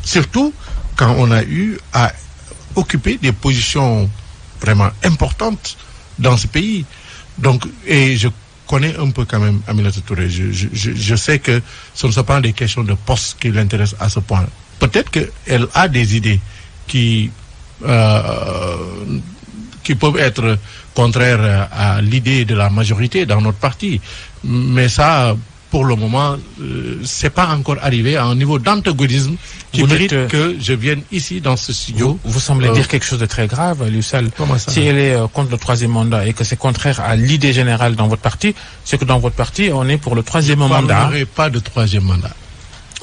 Surtout quand on a eu à occuper des positions vraiment importantes dans ce pays. Donc, et je connais un peu quand même Aminata Touré. Je sais que ce ne sont pas des questions de poste qui l'intéressent à ce point. Peut-être qu'elle a des idées qui peuvent être contraires à l'idée de la majorité dans notre parti. Mais ça, pour le moment, c'est pas encore arrivé à un niveau d'antagonisme qui mérite que je vienne ici dans ce studio. Vous semblez dire quelque chose de très grave, Aliou Sall. Si elle est contre le troisième mandat et que c'est contraire à l'idée générale dans votre parti, c'est que dans votre parti, on est pour le troisième mandat. Je ne parlerai pas de troisième mandat.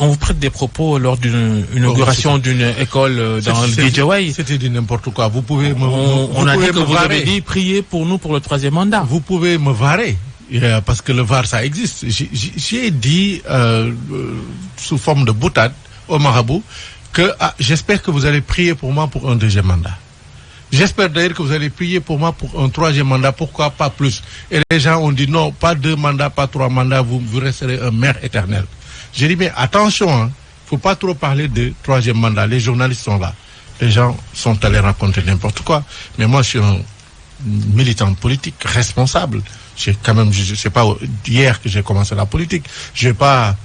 On vous prête des propos lors d'une inauguration d'une école dans le Guédiawaye. C'était du n'importe quoi. Vous pouvez me on a dit que vous avez dit priez pour nous pour le troisième mandat. Vous pouvez me varer. Parce que le VAR, ça existe. J'ai dit sous forme de boutade au marabout que j'espère que vous allez prier pour moi pour un deuxième mandat. J'espère d'ailleurs que vous allez prier pour moi pour un troisième mandat. Pourquoi pas plus? Et les gens ont dit non, pas 2 mandats, pas 3 mandats, vous resterez un maire éternel. J'ai dit mais attention, hein, faut pas trop parler de troisième mandat. Les journalistes sont là. Les gens sont allés raconter n'importe quoi. Mais moi, je suis un militant politique responsable. C'est pas hier que j'ai commencé la politique. Je vais pas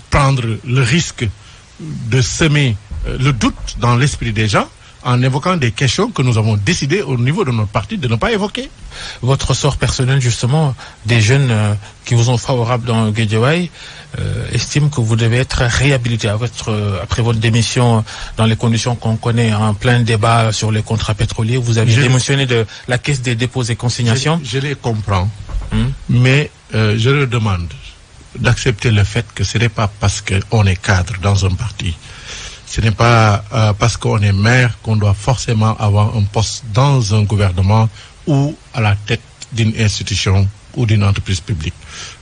prendre le risque de semer le doute dans l'esprit des gens en évoquant des questions que nous avons décidé au niveau de notre parti de ne pas évoquer. Votre sort personnel, justement, des jeunes qui vous sont favorables dans Guédiawaye estiment que vous devez être réhabilité après votre démission dans les conditions qu'on connaît, en plein débat sur les contrats pétroliers. Vous avez démissionné de la Caisse des dépôts et consignations. Je les comprends, mais je leur demande d'accepter le fait que ce n'est pas parce qu'on est cadre dans un parti. Ce n'est pas parce qu'on est maire qu'on doit forcément avoir un poste dans un gouvernement ou à la tête d'une institution ou d'une entreprise publique.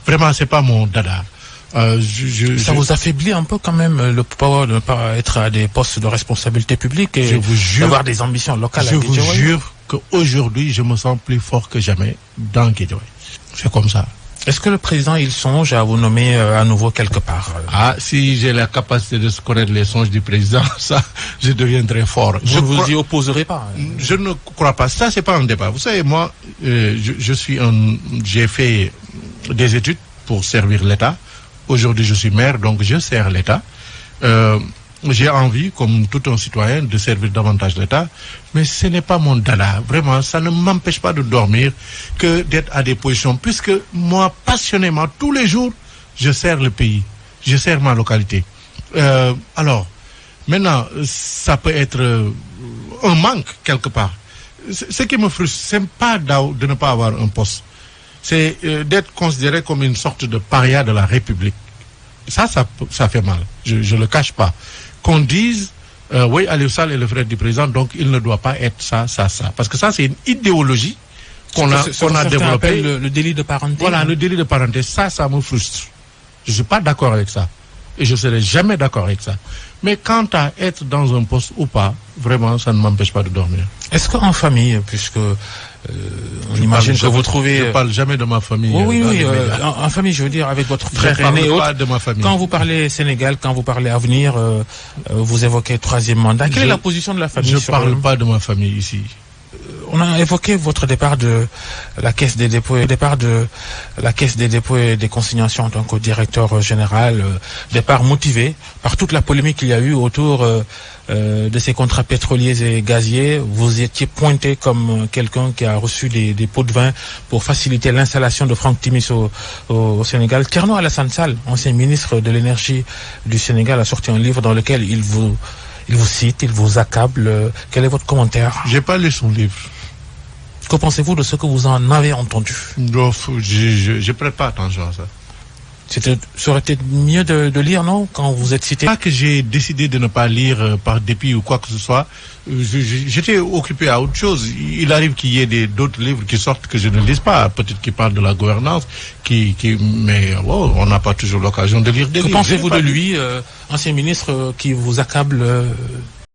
Vraiment, c'est pas mon dada. Ça vous affaiblit un peu quand même le pouvoir de ne pas être à des postes de responsabilité publique et d'avoir des ambitions locales. Je vous jure qu'aujourd'hui, je me sens plus fort que jamais dans Guédiawaye. C'est comme ça. Est-ce que le président, il songe à vous nommer à nouveau quelque part? Si j'ai la capacité de connaître les songes du président, ça, je deviendrai fort. Vous ne vous y opposerez pas? Je ne crois pas. Ça, c'est pas un débat. Vous savez, moi, j'ai fait des études pour servir l'État. Aujourd'hui, je suis maire, donc je sers l'État. J'ai envie, comme tout un citoyen, de servir davantage l'État, mais ce n'est pas mon dada. Vraiment, ça ne m'empêche pas de dormir que d'être à des positions, puisque moi, passionnément, tous les jours, je sers le pays, je sers ma localité. Alors, maintenant, ça peut être un manque quelque part. Ce qui me frustre, c'est pas de ne pas avoir un poste, c'est d'être considéré comme une sorte de paria de la République. Ça fait mal, je le cache pas. Qu'on dise, oui, Aliou Sall est le frère du président, donc il ne doit pas être ça. Parce que ça, c'est une idéologie qu'on a développée. Le délit de parenté. Voilà, le délit de parenté, ça me frustre. Je ne suis pas d'accord avec ça. Et je ne serai jamais d'accord avec ça. Mais quant à être dans un poste ou pas, vraiment, ça ne m'empêche pas de dormir. Est-ce qu'en famille, puisque on imagine que vous trouvez... Je ne parle jamais de ma famille. Oui, en famille, je veux dire, avec votre frère aîné et autres. Pas de ma famille. Quand vous parlez Sénégal, quand vous parlez avenir, vous évoquez troisième mandat. Quelle est la position de la famille? Je ne parle pas de ma famille ici. On a évoqué votre départ de la Caisse des dépôts et des consignations en tant que directeur général, départ motivé par toute la polémique qu'il y a eu autour de ces contrats pétroliers et gaziers. Vous étiez pointé comme quelqu'un qui a reçu des pots de vin pour faciliter l'installation de Franck Timis au Sénégal. Thierno Alassane Sall, ancien ministre de l'énergie du Sénégal, a sorti un livre dans lequel il vous cite, il vous accable. Quel est votre commentaire? J'ai pas lu son livre. Que pensez-vous de ce que vous en avez entendu? Je prête pas attention à ça. Ça aurait été mieux de lire, non, quand vous êtes cité? Pas que j'ai décidé de ne pas lire par dépit ou quoi que ce soit. J'étais occupé à autre chose. Il arrive qu'il y ait d'autres livres qui sortent que je ne lise pas. Peut-être qu'ils parlent de la gouvernance, mais on n'a pas toujours l'occasion de lire des livres. Que pensez-vous de lui, ancien ministre, qui vous accable